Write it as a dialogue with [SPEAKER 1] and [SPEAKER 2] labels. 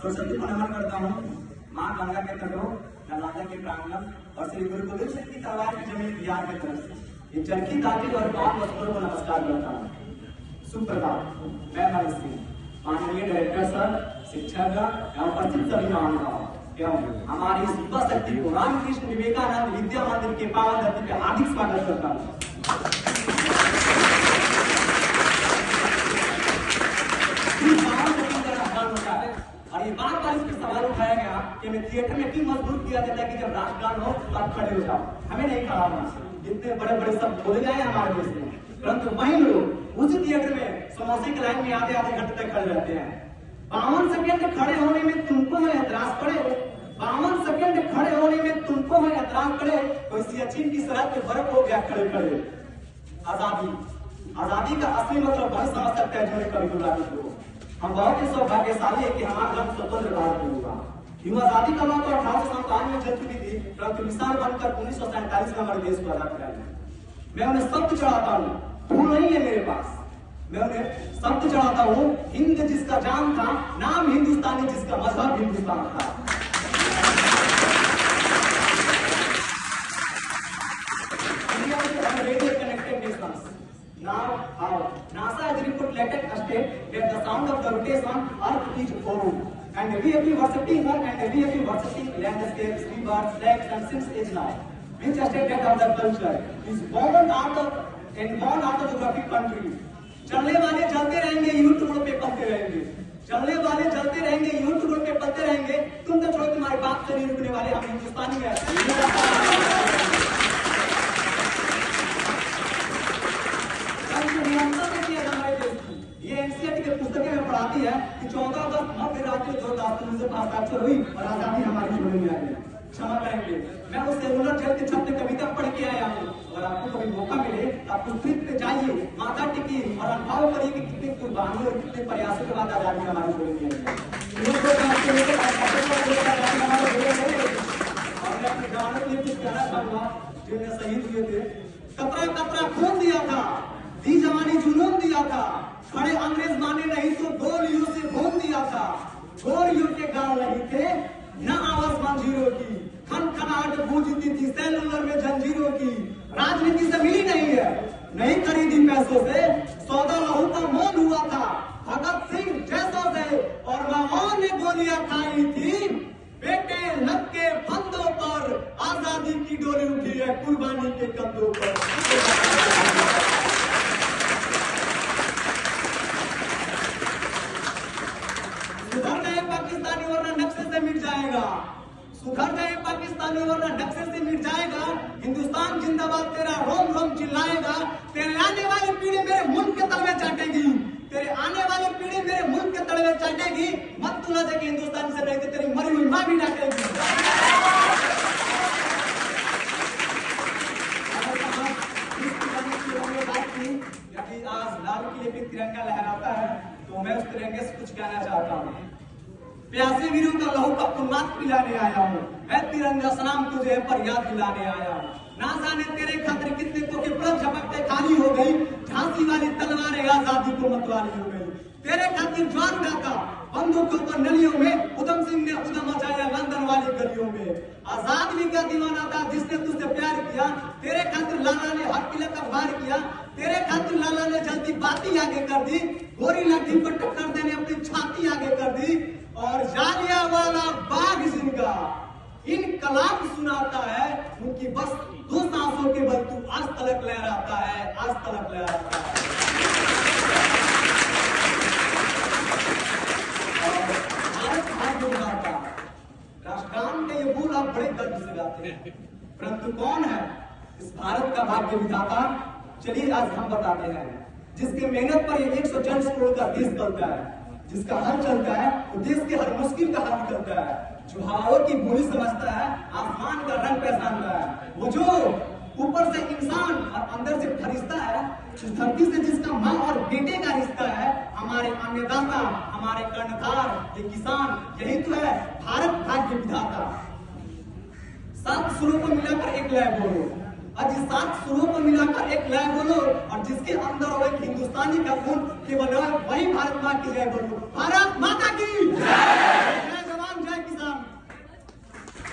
[SPEAKER 1] सरस्वती को नमन करता हूँ, माँ गंगा के तटों, नर्मदा के प्रांगण और श्री गुरु गोविंद सिंह की तलवार की जमीन बिहार की तरफ से ये चरखी दादी और पावन वस्त्रों को नमस्कार करता हूँ। सुप्रभात, मैं मनीष सिंह, माननीय डायरेक्टर सर, शिक्षक एवं उपस्थित सभी महानुभाव एवं हमारी इस युवा शक्ति को रामकृष्ण विवेकानंद विद्या मंदिर के पावन धरती पे हार्दिक स्वागत करता हूँ। और ये बार-बार इस पर सवाल उठाया गया कि मैं थिएटर में क्यों मजबूर किया जाता है कि जब राष्ट्रगान हो तो आप खड़े हो जाओ। हमें नहीं खड़ा होना, इतने बड़े-बड़े सब बोले जाए हमारे देश में, परंतु वही लोग उसी थिएटर में समोसे की लाइन में आधे-आधे घंटे तक खड़े रहते हैं। 52 सेकंड खड़े होने में तुमको है ऐतराज पड़े, 52 सेकंड खड़े होने में तुमको है ऐतराज पड़े, कोई सियाचिन की सरहद पे बर्फ हो गया खड़े-खड़े। आजादी का असली मतलब वही समझ सकता है जो कभी गुलामी को। हम बहुत ही सौभाग्यशाली है कि हमारा जन्म स्वतंत्र भारत में हुआ। यूं आजादी का बात तो 1857 में चल चुकी थी, परंतु निशान बनकर 1947 में हमारे देश को आजाद कराया। मैं उन्हें शब्द चढ़ाता हूँ, भूल नहीं है मेरे पास। मैं उन्हें शब्द चढ़ाता हूँ, हिंद जिसका जान था, नाम हिंदुस्तानी जिसका मजहब हिंदुस्तान था। Now, NASA has reported latest state that the sound of the rotation Earth is old, and we have been worshipping her, and we have been worshipping landscapes, rivers, lakes, and since age now. Which state that of the culture is born out of the geographic country. चलने वाले चलते रहेंगे, YouTube पे पलते रहेंगे। चलने वाले चलते रहेंगे, यूट्यूब पे पलते रहेंगे। तुम तो छोड़ो, तुम्हारी बात से नहीं रुकने वाले, हम हिंदुस्तानी हैं। ये एनसीईआरटी के पुस्तकें में पढ़ाती है कि 14 अगस्त मध्य रात्रि 2010 से हस्ताक्षर हुई और आजादी हमारी होने में आई। क्षमा करेंगे, मैं उस सेलुलर जेल के छत में कविता पढ़ के आया हूँ। और आपको कभी मौका मिले आप उस ट्रिप पे जाइए, माथा टिकी और अनुभव करिए कि कितनी कुर्बानी और कितने प्रयासों के बाद आजादी हमारी होने में आई। और मैं अपने जवानों के लिए कुछ कहना चाहूंगा जिन्हें शहीद हुए थे। कतरा कतरा खून दिया था, दी जवानी जुनून दिया था, खड़े अंग्रेज माने नहीं तो गोलियों से भून दिया था। गोलियों के गांव नहीं थे न आवाज मंजीरों की, खनखनाहट गूंजती थी सेलुलर में जंजीरों की। राजनीति से मिली नहीं है, नहीं खरीदी पैसों से, सौदा लहू का मोल हुआ था भगत सिंह जैसों से। और माओ ने गोलियां खाई थी बेटे लग के फंदों पर, आजादी की डोली उठी है कुर्बानी के कंधों पर। सुधर जाए पाकिस्तानी वरना नक्शे से मिट जाएगा, सुधर जाए पाकिस्तानी वरना नक्शे से मिट जाएगा। हिंदुस्तान जिंदाबाद तेरा रोम रोम चिल्लाएगा। तेरे आने वाली पीढ़ी मेरे मुल्क के तलवे चाटेगी, तेरे आने वाली पीढ़ी मेरे मुल्क के तलवे चाटेगी। मत तू ना देखे हिंदुस्तान से नहीं तो तेरी मरी हुई मां भी डांटेगी। आज लाल किले पे तिरंगा लहराता है तो मैं उस तिरंगे से कुछ कहना चाहता हूँ। प्यासे वीरों का लहू का पुन्नात पिलाने आया हूँ, मैं तिरंगा सलाम तुझे पर याद दिलाने आया हूँ। ना जाने तेरे खातिर कितने तो के पलक झपकते खाली हो गई, झांसी वाली तलवारें आजादी को मतवाली हो गई। तेरे खातिर ज्वार उड़ाता बंदूकों पर नलियों में, उधम सिंह ने उधम मचाया लंदन वाली गलियों में। आजाद भी का दीवाना था जिसने तुझसे प्यार किया, तेरे खातिर लाला ने हर किले का वार किया। तेरे खातिर लाला ने जल्दी बाती आगे कर दी, गोरी लाठी पर टक्कर देने अपनी छाती आगे कर दी। और जालियांवाला बाग जिनका इनकलाब सुनाता है, उनकी बस 2 सांसों के बल तू आज तलक लहराता है, आज तलक लहराता है। राष्ट्रगान के ये बोल आप बड़े गर्व से गाते हैं, परंतु कौन है इस भारत का भाग्य विधाता? चलिए आज हम बताते हैं। जिसके मेहनत पर ये 140 करोड़ का देश चलता है, जिसका हल चलता है वो देश के हर मुश्किल का हल चलता है, जो हवाओं की बोली समझता है, आसमान का रंग पहचानता है, वो जो ऊपर से इंसान और अंदर से फरिश्ता है, इस धरती से जिसका माँ और बेटे का रिश्ता है। हमारे अन्नदाता, हमारे कर्णधार, ये किसान, यही तो है भारत भाग्य विधाता। 7 सुरों को मिलाकर एक लय बोलो, आज 7 सुरों को मिलाकर एक लय बोलो, और जिसके अंदर हो एक हिंदुस्तानी का खून केवल वही भारत माँ की जय बोलो। भारत माता की